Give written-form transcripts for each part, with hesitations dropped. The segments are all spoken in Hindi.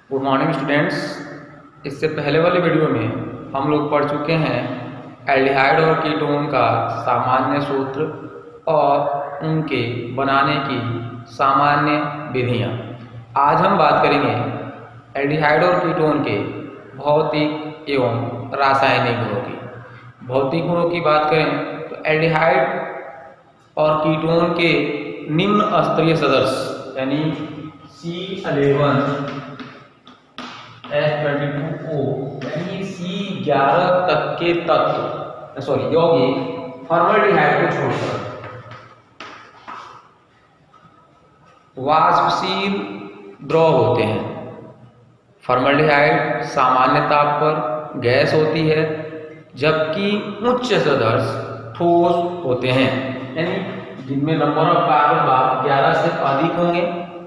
Good morning students. इससे पहले वाले वीडियो में हम लोग पढ़ चुके हैं एल्डिहाइड और कीटोन का सामान्य सूत्र और उनके बनाने की सामान्य विधियाँ। आज हम बात करेंगे एल्डिहाइड और कीटोन के भौतिक एवं रासायनिक गुणों की। भौतिक गुणों की बात करें तो एल्डिहाइड और कीटोन के निम्न स्तरीय सदस्य यानी C11 H22O यानी C11 तक के तत्व यौगिक फॉर्मल्डिहाइड को छोड़कर वाष्पशील द्रव होते हैं। फॉर्मल्डिहाइड सामान्य ताप पर गैस होती है, जबकि उच्च सदस्य ठोस होते हैं, यानी जिनमें नंबर ऑफ कार्बन 11 से अधिक होंगे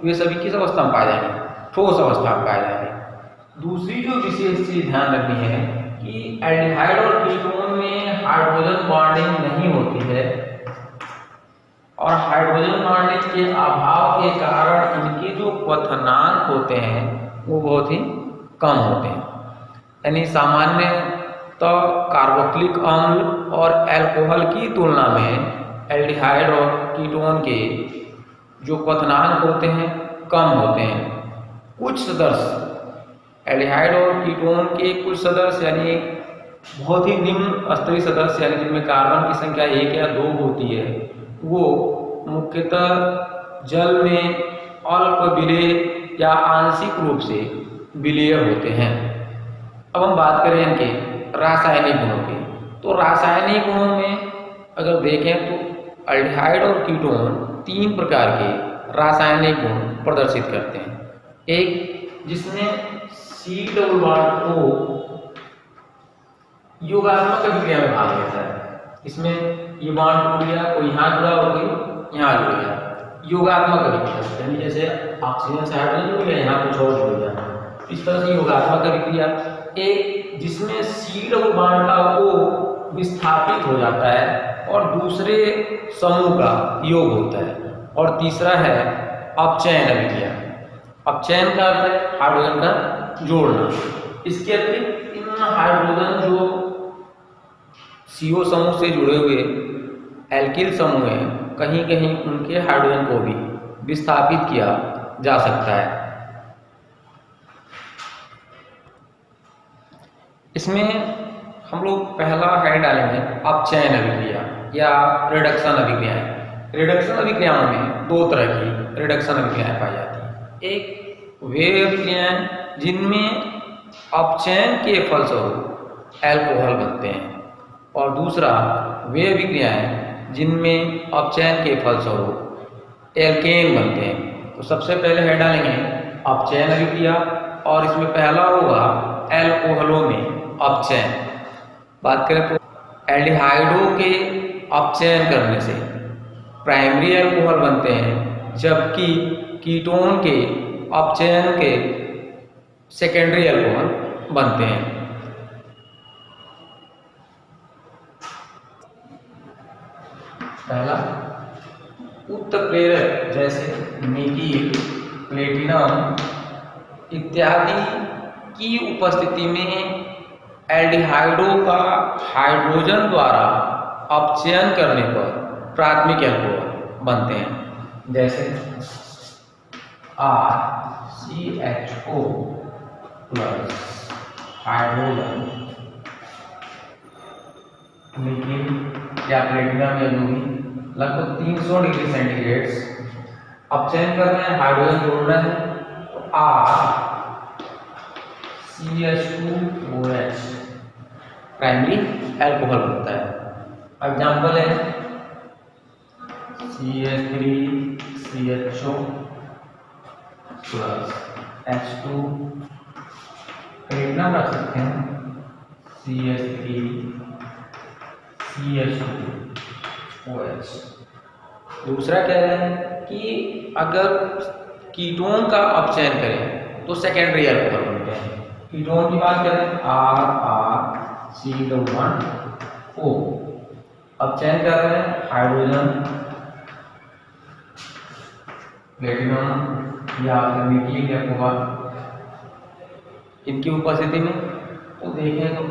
वे सभी किस अवस्था में पाए जाएंगे? ठोस अवस्था में पाए जाएंगे। दूसरी जो विशेष चीज ध्यान रखनी है कि एल्डिहाइड और कीटोन में हाइड्रोजन बॉन्डिंग नहीं होती है और हाइड्रोजन बॉन्डिंग के अभाव के कारण इनके जो क्वथनांक होते हैं वो बहुत ही कम होते हैं। यानी सामान्य तो कार्बोक्सिलिक अम्ल और अल्कोहल की तुलना में एल्डिहाइड और कीटोन के जो क्वथनांक होते हैं कम होते हैं। कुछ सदस्य एल्डिहाइड और कीटोन के कुछ सदस्य यानी बहुत ही निम्न स्तरीय सदस्य यानी जिनमें कार्बन की संख्या 1 या 2 होती है, वो मुख्यतः जल में अल्प विलेय या आंशिक रूप से विलेय होते हैं। अब हम बात करें इनके रासायनिक गुणों की, तो रासायनिक गुणों में अगर देखें तो एल्डिहाइड और कीटोन 3 प्रकार के रासायनिक गुण प्रदर्शित करते हैं। एक जिसमें C डबल बॉन्ड O योगात्मक अभिक्रिया में भाग लेता है। इसमें ये बॉन्ड टूट गया, कोई यहाँ जुड़ा हो गई, यहाँ जुड़ गया, योगात्मक अभिक्रिया, यानी जैसे ऑक्सीजन से हाइड्रोजन जुड़ गया, यहाँ कुछ और जुड़ गया, इस तरह से योगात्मक अभिक्रिया। एक जिसमें C डबल बॉन्ड का O विस्थापित हो जाता है और दूसरे समूह का योग होता है, और तीसरा है अपचयन अभिक्रिया। अपचयन का अर्थ है हाइड्रोजन का जोड़ना। इसके अतिरिक्त इन हाइड्रोजन जो CO समूह से जुड़े हुए एल्किल समूह हैं, कहीं कहीं उनके हाइड्रोजन को भी विस्थापित किया जा सकता है। इसमें हम लोग पहला है डालेंगे अपचयन अभिक्रिया या रिडक्शन अभिक्रियाएं। रिडक्शन अभिक्रियाओं में 2 तरह की रिडक्शन अभिक्रियाएं पाई जाती हैं। एक वे अभिक्रियाएं जिनमें अपचयन के फलस्वरूप अल्कोहल बनते हैं, और दूसरा वे अभिक्रियाएं जिनमें अपचयन के फलस्वरूप एल्केन बनते हैं। तो सबसे पहले है डालेंगे अपचयन अभिक्रिया, और इसमें पहला होगा अल्कोहलों में अपचयन। बात करें तो एल्डिहाइडों के अपचयन करने से प्राइमरी अल्कोहल बनते हैं, जबकि कीटोन के अपचयन के सेकेंडरी अल्कोहल बनते हैं। पहला उत्प्रेरक जैसे निकिल, प्लेटिनम इत्यादि की उपस्थिति में एल्डिहाइडों का हाइड्रोजन द्वारा अपचयन करने पर प्राथमिक अल्कोहल बनते हैं, जैसे RCHO प्लस हाइड्रोजन निकिल या प्लेटिनम या जो भी लगभग 300 डिग्री सेंटीग्रेड अपचयन कर रहे हैं, हाइड्रोजन जोड़ रहे हैं, तो RCH2OH प्राइमरी अल्कोहल बनता है। एग्जाम्पल है CH3CHO प्लस H2, प्लेटिनम रख सकते हैं CH3CH2OH। दूसरा क्या है कि अगर कीटोन का अपचयन करें तो सेकेंडरी अल्कोहल बनते हैं। कीटोन की बात करें RRC1O, अपचयन कर रहे हैं हाइड्रोजन प्लेटिनम या निकिल या कोबाल्ट, इनकी उपस्थिति में। तो देखें तो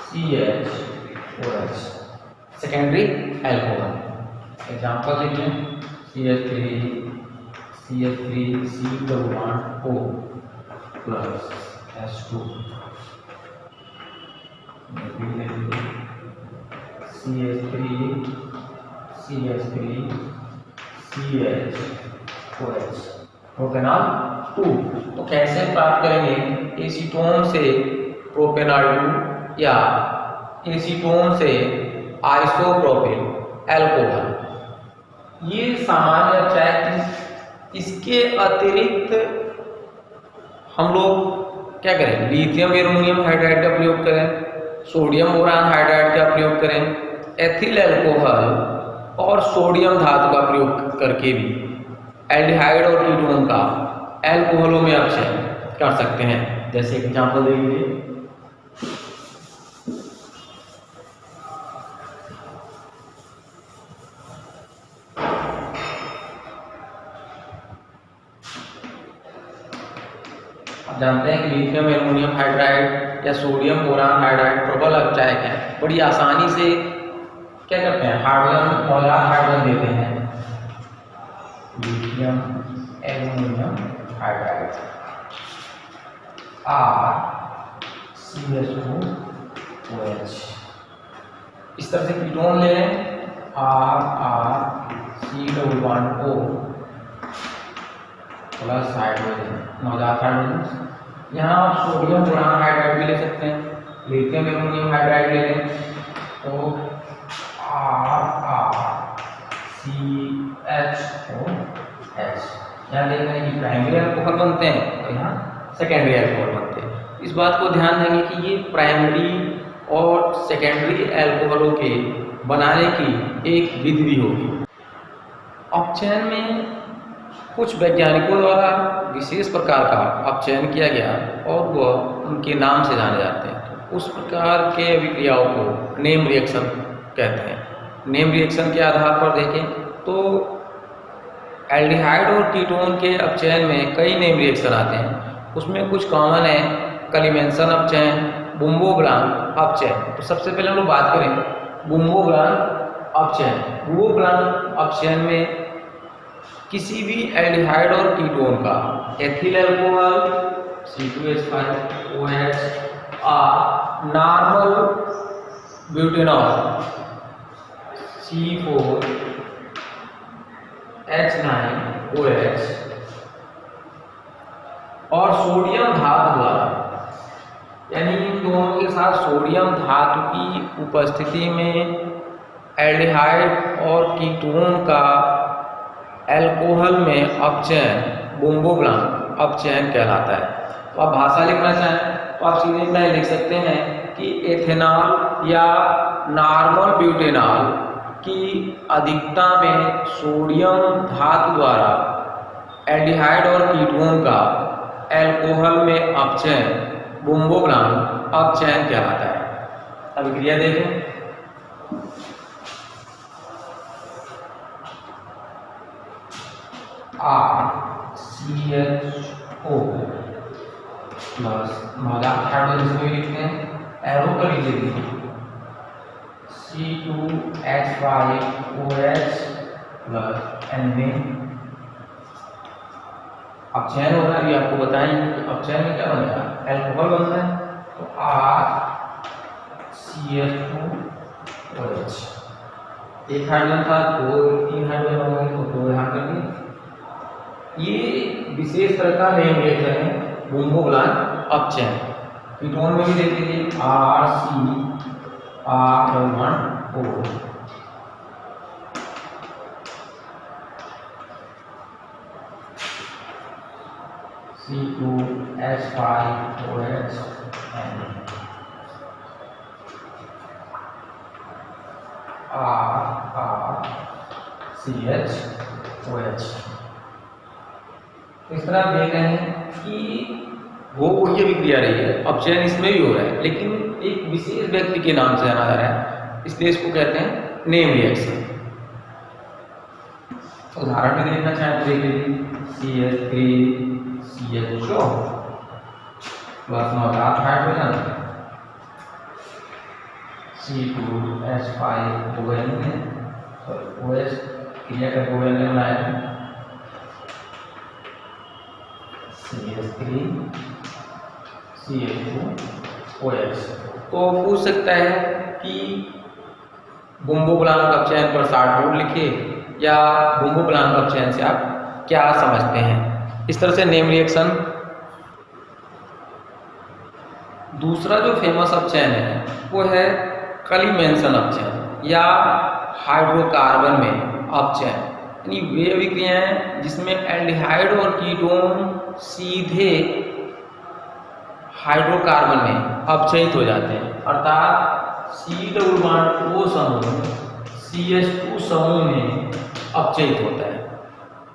RCH सेकेंडरी एल्कोहल। एग्जाम्पल देखें CH3CH3 plus H2 CH3CH3CH propanol 2। तो कैसे प्राप्त करेंगे? एसीटोन से प्रोपेनॉल 2 या एसीटोन से आइसोप्रोपिल अल्कोहल। ये सामान्य है। इसके अतिरिक्त हम लोग क्या करें? लिथियम एल्युमिनियम हाइड्राइड का प्रयोग करें, सोडियम बोरान हाइड्राइड का प्रयोग करें, एथिल अल्कोहल और सोडियम धातु का प्रयोग करके भी एल्डिहाइड और कीटोन का अल्कोहलों में अपचयन कर सकते हैं। जैसे एग्जांपल देखिए, आप जानते हैं कि लिथियम एल्युमिनियम हाइड्राइड या सोडियम बोरान हाइड्राइड प्रबल अपचायक है। बड़ी आसानी से क्या करते हैं? हाइड्रोजन मौलाद हाइड्रोजन देते हैं। Lithium aluminium hydride RCH2OH। इस तरह से कीटोन ले लें RRC11O प्लस हाइड्रोजन मौलाद हाइड्रोजन। यहाँ आप सोडियम बोरान हाइड्राइड भी ले सकते हैं, लिथियम एल्युमिनियम हाइड्राइड ले लें तो RRCHOH। यहाँ देख रहे हैं कि प्राइमरी अल्कोहल बनते हैं और यहाँ सेकेंडरी अल्कोहल बनते हैं। इस बात को ध्यान देंगे कि ये प्राइमरी और सेकेंडरी अल्कोहलों के बनाने की एक विधि भी होगी। अपचयन में कुछ वैज्ञानिकों द्वारा विशेष प्रकार का अपचयन किया गया और वह उनके नाम से जाने जाते हैं। उस प्रकार के अभिक्रियाओं को नेम रिएक्शन कहते हैं। नेम रिएक्शन के आधार पर देखें तो एल्डिहाइड और कीटोन के अपचयन में कई नेम रिएक्शन आते हैं। उसमें कुछ कॉमन है कलिमेंसन अपचयन, बुम्बो-ब्लांक अपचयन। तो सबसे पहले हम लोग बात करें बुम्बो-ब्लांक अपचयन। बुम्बो-ब्लांक अपचयन में किसी भी एल्डिहाइड और कीटोन का एथिल अल्कोहल C2H5OH और नॉर्मल ब्यूटेनॉल C4H9OH और सोडियम धातु द्वारा, यानी इन दोनों के साथ सोडियम धातु की उपस्थिति में एल्डिहाइड और कीटोन का अल्कोहल में अपचयन बुम्बो-ब्लांक अपचयन कहलाता है। तो आप भाषा लिखना चाहें तो आप सीधे इतना लिख सकते हैं कि एथेनॉल या नॉर्मल ब्यूटेनॉल की अधिकता में सोडियम धातु द्वारा एल्डिहाइड और कीटोन का अल्कोहल में अपचयन बुम्बो-ब्लांक अपचयन कहलाता है। अभिक्रिया देखें, RCHO प्लस मौलाद हाइड्रोजन इसमें लिखते हैं, एरो कर लीजिए C2H5OH प्लस Na। अपचयन होगा, अभी आपको बताएंगे अपचयन में क्या बनेगा, अल्कोहल बनता है। तो RCH2OH, एक हाइड्रोजन था, 3 हाइड्रोजन हो गए तो 2 यहाँ कर दिए। ये विशेष तरह का नेम रिएक्शन है बुम्बो-ब्लांक अपचयन। कीटोन में भी देख लीजिए RCR1O C2H5OH RCHOH। इस तरह आप देख रहे हैं कि वो वही अभिक्रिया रही है, अपचयन इसमें भी हो रहा है, लेकिन एक विशेष व्यक्ति के नाम से जाना जा रहा है, इसलिए इसको कहते हैं नेम रिएक्शन। उदाहरण में देखना चाहें तो देख लीजिए CHO प्लस मौजूद हाइड्रोजन C2H5 OH में OH क्रिया का OH ने बनाया CH3 CH2OH। तो पूछ सकता है कि बुम्बोबुलान अपचयन पर शॉर्ट नोट लिखिए या बुम्बोबुलान अपचयन से आप क्या समझते हैं। इस तरह से नेम रिएक्शन। दूसरा जो फेमस अपचयन है वो है कलीमेंसन अपचयन या हाइड्रोकार्बन में अपचयन, यानी वे अभिक्रियाएं जिसमें एल्डिहाइड और कीटोन सीधे हाइड्रोकार्बन में अपचयित हो जाते हैं, अर्थात C+O समूह CH2 समूह में अपचयित होता है।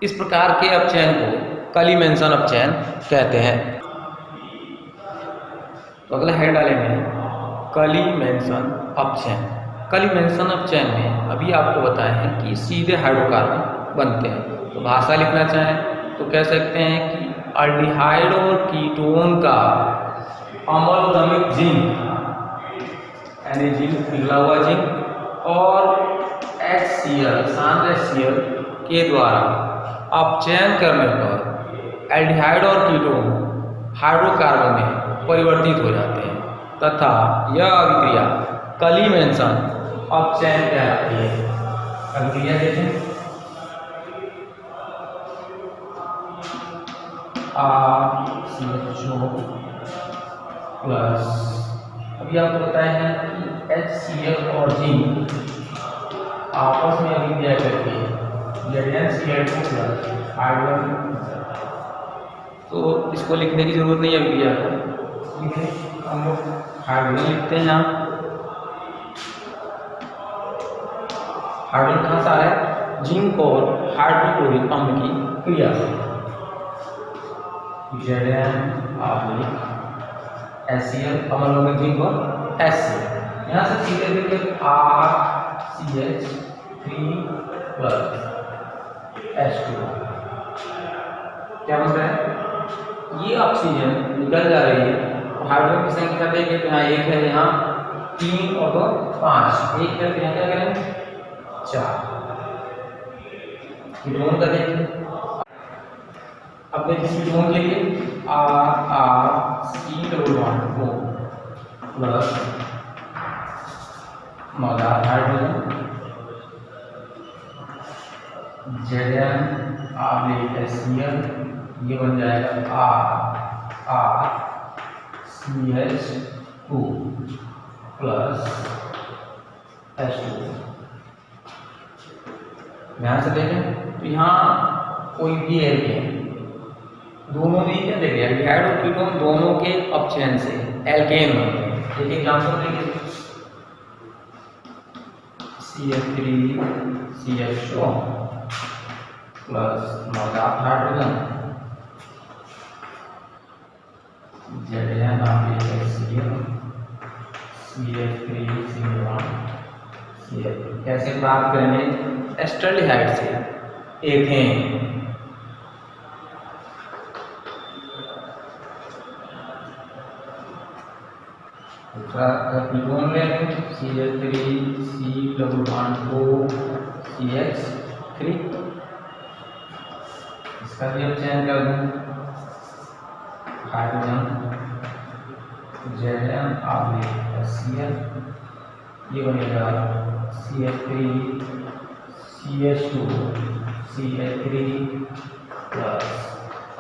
इस प्रकार के अपचयन को कलीमेंसन अपचयन कहते हैं। तो अगला हेड डालेंगे कलीमेंसन अपचयन। कलीमेंसन अपचयन में अभी आपको बताए हैं कि सीधे हाइड्रोकार्बन बनते हैं। तो भाषा लिखना चाहें तो कह सकते हैं कि एल्डिहाइड और कीटोन का अमलगमित जिंक यानी जिंक पिघला हुआ जिंक और HCl शांत HCl के द्वारा अपचयन करने पर एल्डिहाइड और कीटोन हाइड्रोकार्बन में परिवर्तित हो जाते हैं तथा यह अभिक्रिया कलीमेंसन अपचयन कहलाती है। अभिक्रिया देखें RCHO प्लस अभी आपको बताए हैं कि HCl और जिंक आपस में अभिक्रिया करके ZnCl2 प्लस हाइड्रोजन। तो इसको लिखने की जरूरत नहीं है अभिक्रिया को, हम लोग हाइड्रोजन लिखते हैं। यहाँ हाइड्रोजन कहाँ से आ रहा है? जिंक और हाइड्रोक्लोरिक अम्ल की क्रिया से। HCl अम्ल में जिंक और HCl, यहाँ से सीधे देखिए RCH3 प्लस H2 क्या बन रहा है? ये ऑक्सीजन निकल जा रही है तो हाइड्रोजन की संख्या देखें तो यहाँ 1 है, यहाँ 3 और 2 5, 1 है तो यहाँ क्या करेंगे 4। कीटोन का देखिए, अब देखिए कीटोन के लिए RCO प्लस मौजूद हाइड्रोजन ZnHCl, ये बन जाएगा RCH2 प्लस H2। ध्यान से देखें तो यहाँ कोई भी एल्केन दोनों भी क्या देखें एल्डिहाइड और कीटोन दोनों के अपचयन से एल्केन बनते हैं। एक एग्जाम्पल देखिए CH3CHO प्लस मौजूद हाइड्रोजन ZnHCl CH3CH1 कैसे प्राप्त करेंगे? एस्टल्डिहाइड से एथेन। दूसरा कीटोन ले लें CH3C+O CH3, इसका भी अब चयन कर दें। हाइड्रोजन ZnHCl, ये बनेगा CH3CH2 CH3 प्लस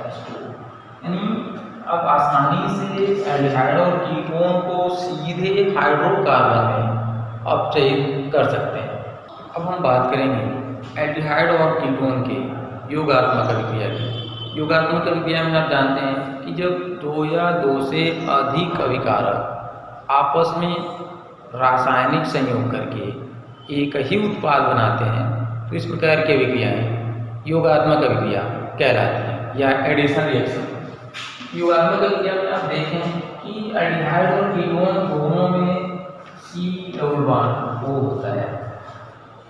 H2। यानी अब आसानी से एल्डिहाइड और कीटोन को सीधे हाइड्रोकार्बन में अपचयित कर सकते हैं। अब हम बात करेंगे एल्डिहाइड और कीटोन के योगात्मक अभिक्रिया की। योगात्मक अभिक्रिया में आप जानते हैं कि जब 2 या 2 से अधिक अभिकारक आपस में रासायनिक संयोग करके एक ही उत्पाद बनाते हैं तो इस प्रकार की अभिक्रियाएं योगात्मक अभिक्रिया कहलाती हैं या एडिशन रिएक्शन। योगात्मक अभिक्रिया में आप देखें कि एल्डिहाइड और कीटोन दोनों में C+O होता है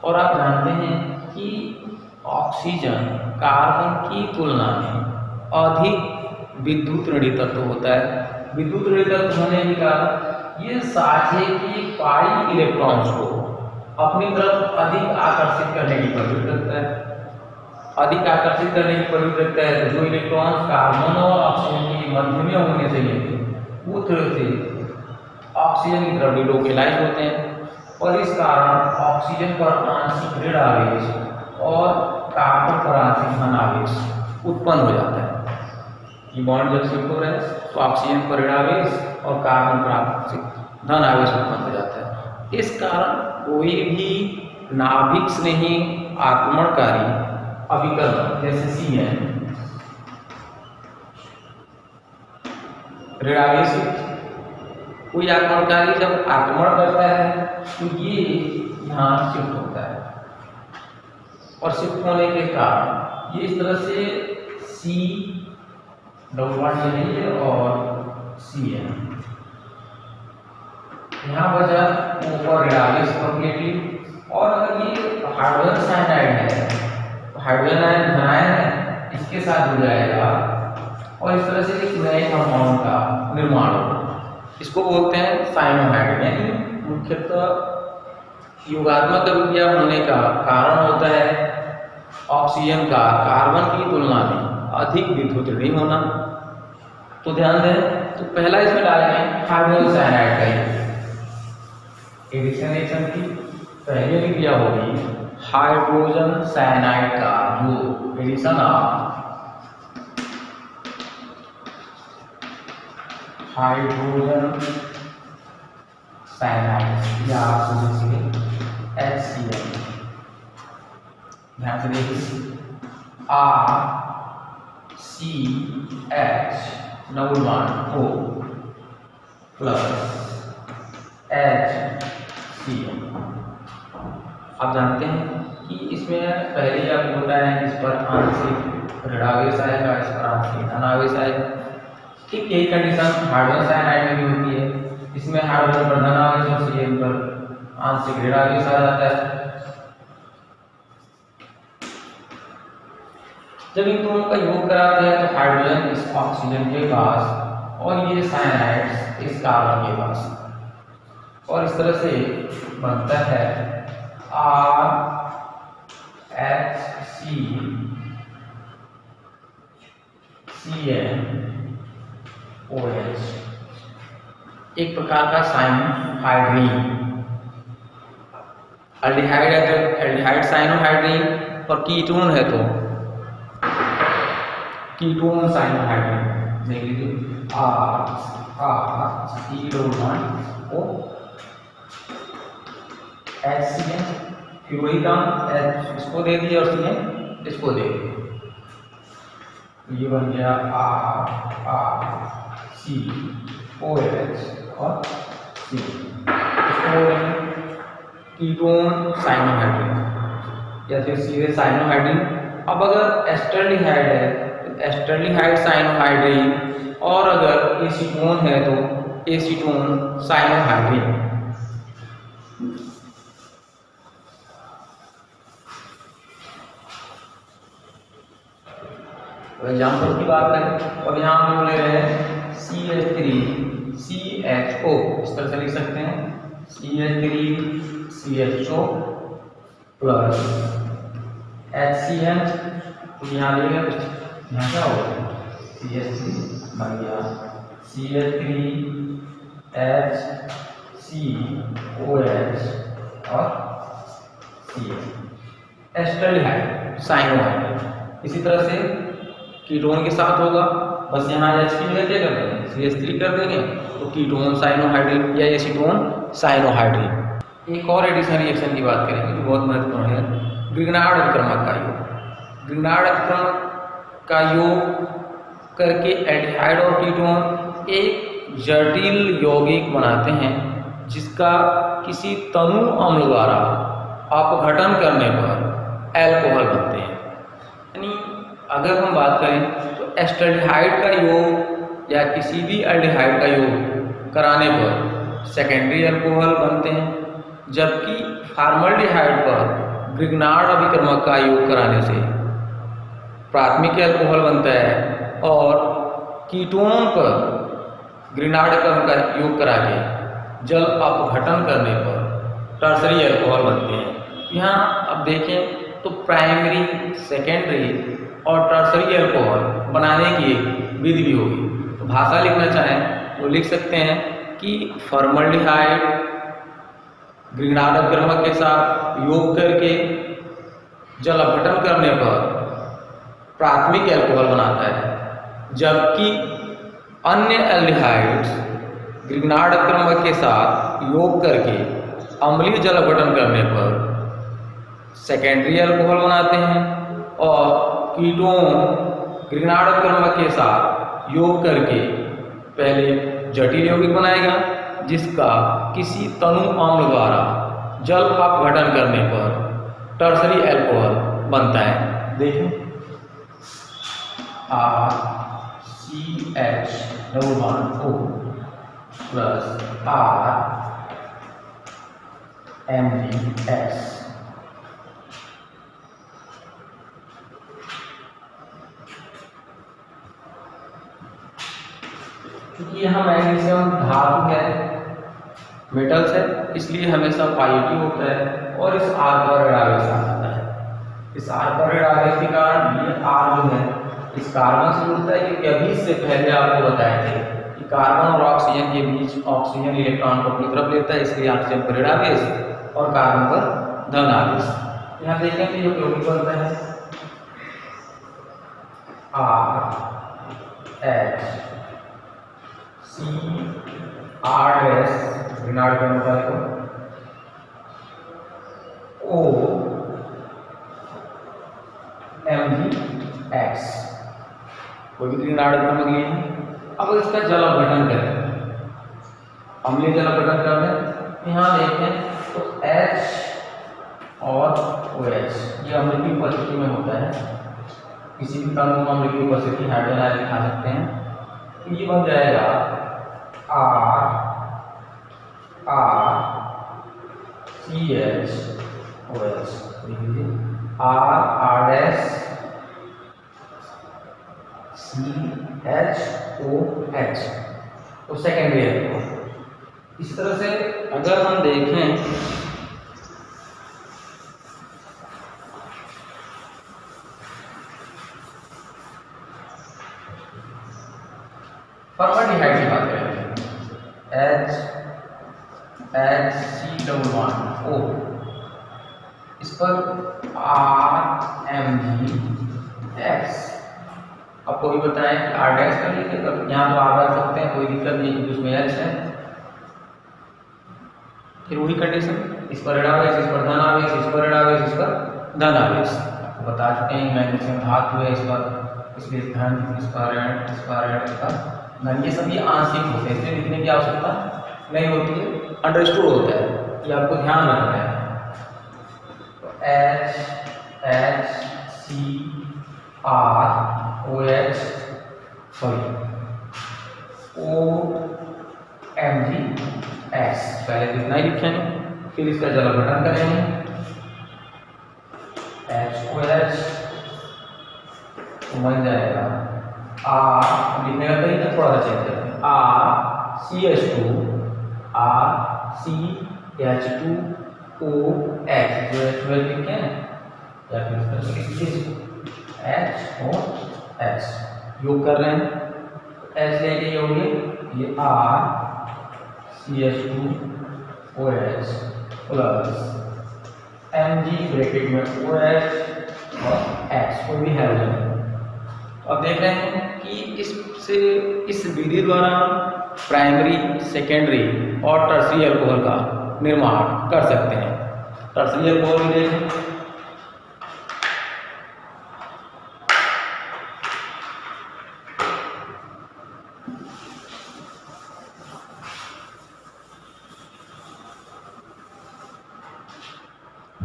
और आप जानते हैं कि ऑक्सीजन कार्बन की तुलना में अधिक विद्युत ऋणात्मक तत्व होता है। विद्युत ऋणात्मक तत्व होने के कारण ये साझे के पाई इलेक्ट्रॉन्स को अपनी तरफ अधिक आकर्षित करने की प्रवृत्ति रखता है। अधिक आकर्षित करने की प्रवृत्ति रखता है तो जो इलेक्ट्रॉन्स कार्बन और ऑक्सीजन के मध्य में होने चाहिए थे वो थोड़े से ऑक्सीजन की तरफ डिलोकेलाइज होते हैं और इस कारण ऑक्सीजन पर आंशिक ऋण आवेश और कार्बन पर आंशिक धन आवेश उत्पन्न हो जाता है। ये बॉन्ड जब शिफ्ट हो रहा है तो ऑक्सीजन पर ऋण आवेश और कार्बन पर आंशिक धन आवेश उत्पन्न हो जाता है। इस कारण कोई भी नाभिक स्नेही आक्रमणकारी अभिकरण जैसे CN ऋण आवेश कोई आक्रमणकारी जब आक्रमण करता है तो ये यहाँ शिफ्ट होता है और शिफ्ट होने के कारण ये इस तरह से C डबल बॉन्ड है और CN यहाँ बचा ऊपर ऋण आवेश कंप्लीटली। और अगर ये हाइड्रोजन साइनाइड है तो हाइड्रोजन आयन धनायन है इसके साथ जुड़ जाएगा और इस तरह से एक नए कंपाउंड का निर्माण होगा। इसको बोलते हैं साइनोहाइड्रिन। यानी मुख्यतः योगात्मक अभिक्रिया होने का कारण होता है ऑक्सीजन का कार्बन की तुलना में अधिक विद्युत ऋणी होना। तो ध्यान दें तो पहला इसमें डालेंगे हाइड्रोजन साइनाइड का एडिशन रिएक्शन की पहली अभिक्रिया होगी हाइड्रोजन साइनाइड का जो एडिशन ऑफ हाइड्रोजन साइनाइड या HCl। ध्यान से देखिए RCH double bond O plus HCl। आप जानते हैं कि इसमें पहले ही आपको बताया है इस पर आंशिक ऋण आवेश आएगा, इस पर आंशिक धन आवेश आएगा। ठीक यही कंडीशन हाइड्रोजन साइनाइड में भी होती है। इसमें हाइड्रोजन पर धन आवेश और CN पर आंशिक ऋण आवेश आ जाता है। जब इन दोनों का योग कराते हैं तो हाइड्रोजन इस ऑक्सीजन के पास और ये साइनाइड इस कार्बन के पास और इस तरह से बनता है RHCCNOH, एक प्रकार का साइनोहाइड्रिन। एल्डिहाइड है तो एल्डिहाइड साइनोहाइड्रिन और कीटोन है तो कीटोन साइनोहाइड्रिन। देख लीजिए HCN फिर वही काम H इसको दे दिए और CN इसको दे दिए। ये बन गया RCOH और C। इसको कीटोन साइनोहाइड्रिन या फिर सीधे साइनोहाइड्रिन। अब अगर एस्टरडिहाइड है तो एस्टरडिहाइड साइनोहाइड्रिन और अगर एसीटोन है तो एसीटोन साइनोहाइड्रिन। एग्जाम्पल की बात करें और यहाँ हम ले रहे हैं CH3CHO। इस तरह से लिख सकते हैं CH3CHO प्लस HCN। तो यहाँ लेंगे तो यहाँ क्या होगा CH3 बन गया CH3HCOH और CN एस्टरडिहाइड साइनोहाइड्रिन। इसी तरह से कीटोन के साथ होगा, बस यहाँ H की जगह क्या कर देंगे CH3 कर देंगे तो कीटोन साइनोहाइड्रिन या एसीटोन साइनोहाइड्रिन। एक और एडिशन रिएक्शन की बात करेंगे जो बहुत महत्वपूर्ण है, ग्रिग्नार्ड अभिक्रमक का योग। ग्रिग्नार्ड अभिक्रमक का योग करके एल्डिहाइड और कीटोन एक जटिल यौगिक बनाते हैं जिसका किसी तनु अम्ल द्वारा अपघटन करने पर एल्कोहल बनते हैं। यानी अगर हम बात करें तो एस्टरडिहाइड का योग या किसी भी एल्डिहाइड का योग कराने पर सेकेंडरी अल्कोहल बनते हैं, जबकि फॉर्मल्डिहाइड पर ग्रिग्नार्ड अभिक्रमक का योग कराने से प्राथमिक अल्कोहल बनता है और कीटोन पर ग्रिनार्ड क्रम का योग करा के जल अपघटन करने पर टर्सरी अल्कोहल बनते हैं। यहाँ अब देखें तो प्राइमरी, सेकेंडरी और टर्सरी अल्कोहल बनाने की एक विधि भी होगी। तो भाषा लिखना चाहें तो लिख सकते हैं कि फॉर्मल्डिहाइड ग्रिनार्ड क्रम के साथ योग करके जल अपघटन करने पर प्राथमिक अल्कोहल बनाता है, जबकि अन्य एल्डिहाइड्स ग्रिनार्ड क्रम के साथ योग करके अम्लीय जल अपघटन करने पर सेकेंडरी अल्कोहल बनाते हैं, और कीटोन ग्रिनार्ड क्रम के साथ योग करके पहले जटिल यौगिक बनाएगा, जिसका किसी तनु अम्ल द्वारा जल अपघटन करने पर टर्सरी अल्कोहल बनता है। देखें RCH∠O प्लस RMgX। क्योंकि यहाँ मैग्नीशियम धातु है, मेटल्स है, इसलिए हमेशा पॉजिटिव होता है और इस R पर ऋण आवेश आ जाता है। इस R पर ऋण आवेश के कारण ये R जो है इस कार्बन से जुड़ता है, क्योंकि अभी इससे पहले आपको बताए थे कि कार्बन और ऑक्सीजन के बीच ऑक्सीजन इलेक्ट्रॉन को अपनी तरफ लेता है, इसलिए ऑक्सीजन पर ऋण आवेश और कार्बन पर धन आवेश। यहाँ देखें तो ये यौगिक बनता है RHCR ग्रिनार्ड क्रम का OMgX, कोई भी ग्रिनार्ड क्रम लिए हैं। अब इसका जल अपघटन करें, अम्लीय जल अपघटन कर दें। यहाँ देखें तो H और OH ये अम्ल की उपस्थिति में होता है। किसी भी तनु अम्ल की उपस्थिति हाइड्रोजन आयन दिखा सकते हैं। तो ये बन जाएगा RCHOH, RCHOH तो सेकेंडरी अल्कोहल। इस तरह से अगर हम देखें फॉर्मल्डिहाइड की बात करें, HHC11O, इस पर RMgX। अब कोई बताएं कि R डैश कर लिखे, तो यहाँ तो R रख सकते हैं, कोई दिक्कत नहीं, क्योंकि उसमें H है। फिर वही कंडीशन, इस पर ऋण आवेश, इस पर धन आवेश, इस पर ऋण आवेश, इस पर धन आवेश। आपको बता चुके हैं मैग्नीशियम धातु है, इस पर इसलिए धन, इस पर ऋण, इस पर ऋण, इस पर धन। ये सभी आंशिक होते हैं, इसलिए लिखने की आवश्यकता नहीं होती है, अंडरस्टूड होता है, ये आपको ध्यान रखना है। तो OMgX पहले कितना ही लिखेंगे, फिर इसका जल अपघटन करेंगे। HOH बन जाएगा R, लिखने का तरीका थोड़ा सा चेंज करते हैं, RCH2 RCH2OH जो H12 लिखे हैं, या फिर इस तरह से लिखिए HOH योग कर रहे हैं। H लेके योग ये RCH2OH प्लस Mg ब्रैकेट में OH और X, कोई भी हाइड्रोजन। अब देख रहे हैं कि इस विधि द्वारा प्राइमरी, सेकेंडरी और टर्सरी अल्कोहल का निर्माण कर सकते हैं। टर्सरी अल्कोहल में देखें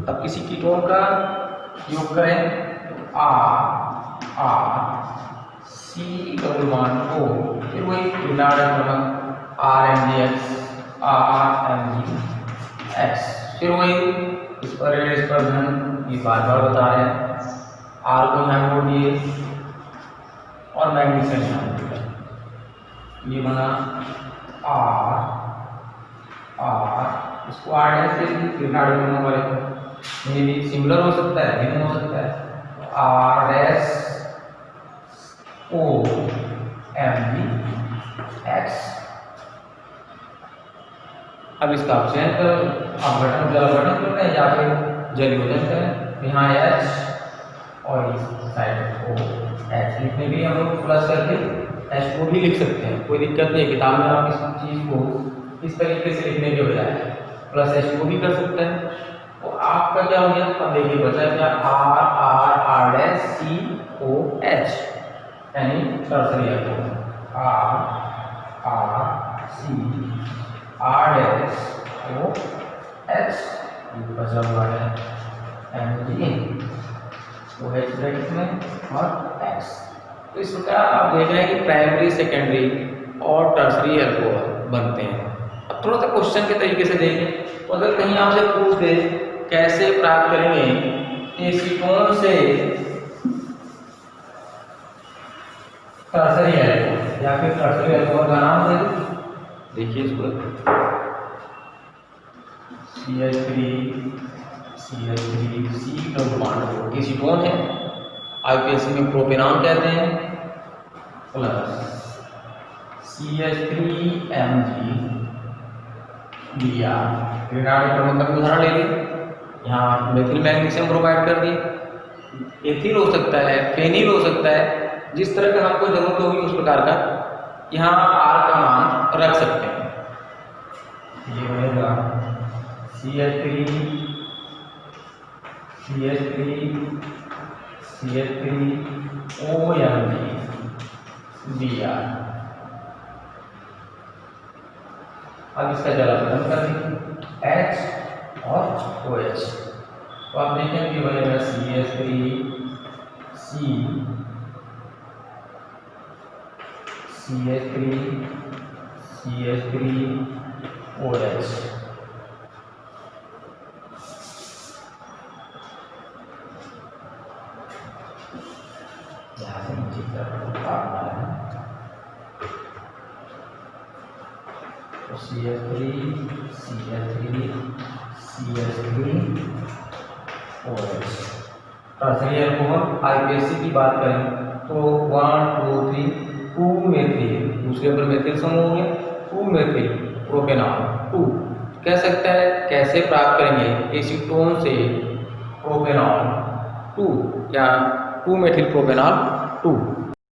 अब किसी कीटोन का योग करें, RCO, फिर वही ग्रिनार्ड क्रम RMgX, फिर वही इस पर धन, ये बार बार बता रहे हैं। R को यहाँ मोड़ दिए और मैग्नीशियम यहाँ मोड़ दिया। ये बना R, इसको R डैश से रिटार्ड नंबर है, ये भी सिमिलर हो सकता है, भिन्न हो सकता है। R dash O M G X। अब इसका आप चेंज करो, आप बटन करते हैं या फिर जलियोजन करें, यहाँ H और इस साइड को H लिखने भी हम लोग प्लस करके H को भी लिख सकते हैं, कोई दिक्कत नहीं है। किताब में आप इस चीज़ को इस तरीके से लिखने के बजाय प्लस H को भी कर सकते हैं। तो आपका क्या हो गया, अब देखिए बचा क्या, R dash C O H, यानी tertiary alcohol, R dash O H, बचा हुआ है OH ब्रैकेट में और X। तो इस प्रकार आप देख रहे हैं कि प्राइमरी, सेकेंडरी और टर्सरी एल्कोहल बनते हैं। अब थोड़ा सा क्वेश्चन के तरीके से देखें, तो अगर कहीं आपसे पूछ दे कैसे प्राप्त करेंगे एसीटोन से टर्सरी एल्कोहल, या फिर टर्सरी एल्कोहल का नाम दे दो, देखिए इसको CH3 C double bond acetone है, आईपीएससी में प्रोपेनॉन कहते हैं, प्लस CH3Mg Br। रिटार्ड प्रबंधक उदाहरण ले लीजिए, यहाँ मेथिल मैग्नीशियम प्रोवाइड कर दिए, एथिल हो सकता है, फेनिल हो सकता है, जिस तरह का हमको जरूरत होगी उस प्रकार का यहाँ R का मान रख सकते हैं। ये बनेगा CH3OMG Br। अब इसका जलापन कर देंगे H और OH, तो आप देखेंगे कि बनेगा CH3OH। यहाँ से नीचे की तरफ काटना है, तो CH3OH। टर्सरी एल्कोहल आईपीएससी की बात करें तो 1 2 3 2 मेथिल, दूसरे पर मेथिल समूह हो गया, 2 मेथिल प्रोपेनॉल 2 कह सकता है। कैसे प्राप्त करेंगे एसीटोन से प्रोपेनॉल 2 या 2 मेथिल प्रोपेनॉल 2।